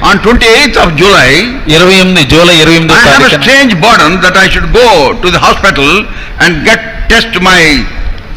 On 28th of July, July 28వ I have a తారీఖున strange burden that I should go to the hospital and test my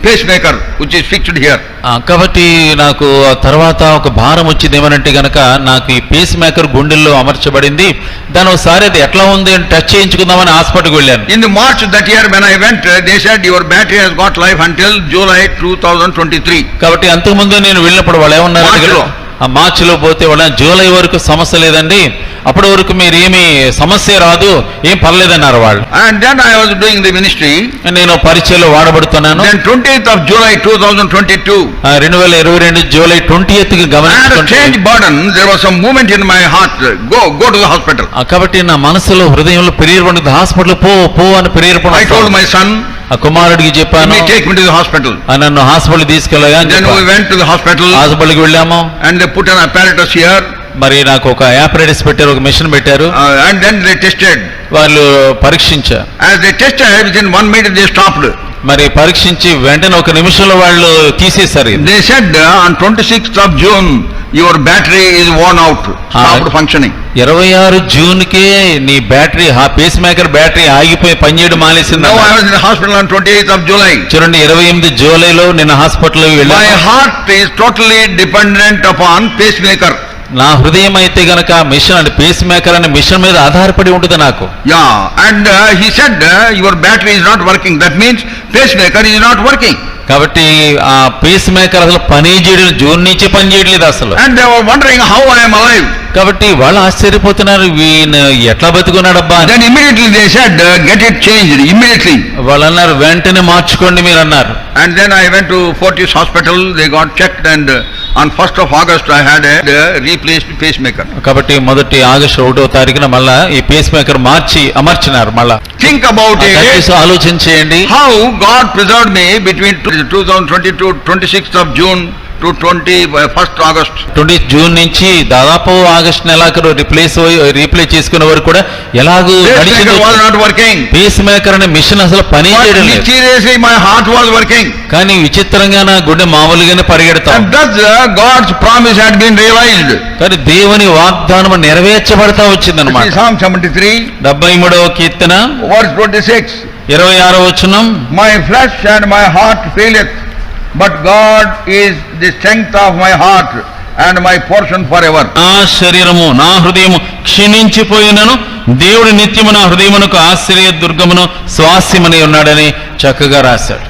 pacemaker, which is fixed here. కాబట్టి నాకు ఆ తర్వాత ఒక భారం వచ్చింది ఏమనంటే గనక నాకు ఈ పేస్ మేకర్ గుండెల్లో అమర్చబడింది, దాని ఒకసారి అది ఎట్లా ఉంది అని టచ్ చేయించుకుందామని హాస్పిటల్కి వెళ్ళాను. In the March that year when I went, they said your battery has got life until July 2023. కాబట్టి అంతకుముందు నేను వెళ్ళినప్పుడు వాళ్ళు ఏమన్నారు, ఆ మార్చిలో పోతే వాళ్ళ జూలై వరకు సమస్య లేదండి, అప్పటి వరకు మీరు ఏమి సమస్య రాదు, ఏం పర్లేదన్నారు వాళ్ళు. And then I was doing the ministry. నేను పరిచయలో వాడబడుతున్నాను. Then 20th of July 2022. 2022 July 20కి I had a గమనించుకుంటే strange burden. There was some movement in my heart. Go to the hospital. కాబట్టి నా మనసులో హృదయంలో ప్రేరేపణ, హాస్పిటల్ పో అని ప్రేరేపణ. I told my son, ఆ కుమారుడికి చెప్పాను, take me to the hospital. నన్ను hospital తీసుకెళ్ళగా. Then we went to the hospital. హాస్పిటల్కి వెళ్ళాము. And they put an apparatus here. మరి నాకు ఒక యాపరేటస్ పెట్టారు, ఒక మిషన్ పెట్టారు. And then they tested. వాళ్ళు పరీక్షించారు. As they tested, within 1 minute they stopped. మరి పరీక్షించి వెంటనే ఒక నిమిషంలో వాళ్ళు తీసేశారు. They said on 26th of June your battery is worn out, stopped functioning. 26 జూన్కే నీ బ్యాటరీ, పేస్ మేకర్ బ్యాటరీ ఆగిపోయి పనిచేయడం మానేసింది. Now I was in the hospital on 28th of July. చూడండి, 28 జూలైలో నిన్న హాస్పిటల్కి వెళ్ళాను. My heart is totally dependent upon pacemaker. నా హృదయం అయితే గనక మిషన్ అంటే పేస్ మేకర్ అనే మిషన్ మీద ఆధారపడి ఉంటుంది నాకు. Yeah, and he said your battery is not working. That means pacemaker is not working. కాబట్టి ఆ పేస్ మేకర్ అసలు పని చేయడం, జూన్ నుంచి పని చేయట్లేదు అసలు. And they were wondering how I am alive. కాబట్టి వాళ్ళు ఆశ్చర్యపోతున్నారు, వీణ ఎట్లా బతుకున్నాడబ్బా. Then immediately they said get it changed immediately. వాళ్ళు అన్నారు వెంటనే మార్చుకోండి మీరు అన్నారు. And then I went to Fortis Hospital. They got checked, and on 1st of August I had a replaced pacemaker. కాబట్టి మొదటి ఆగస్టు 1వ తారీఖున మళ్ళా ఈ పేస్ మేకర్ అమర్చినారు మళ్ళా. Think about it. ఆలోచించేయండి, how God preserved me between 2022 26th of June to 21st August. 20 June నుంచి దాదాపు August నెలాఖరు రీప్లేస్ చేసుకునే వరకు కూడా ఎలాగూ Pacemaker was not working. Pacemaker అనే మిషన్ అసలు పని చేయడం లేదు. Mysteriously my heart was working. కానీ విచిత్రంగా నా గుండె మామూలుగానే పరిగెడతాం. And thus God's promise had been realized. కానీ దేవుని వాగ్దానం నెరవేర్చబడతా వచ్చిందన్నమాట. Psalm 73, 73వ కీర్తన verse 26. 26వ వచనం, My flesh and my heart faileth, but God is the strength of my heart and my portion forever. నా శరీరము నా హృదయము క్షీణించిపోయినను దేవుడు నిత్యము నా హృదయమునకు ఆశ్రయ దుర్గమును స్వాస్యమని ఉన్నాడని చక్కగా రాశాడు.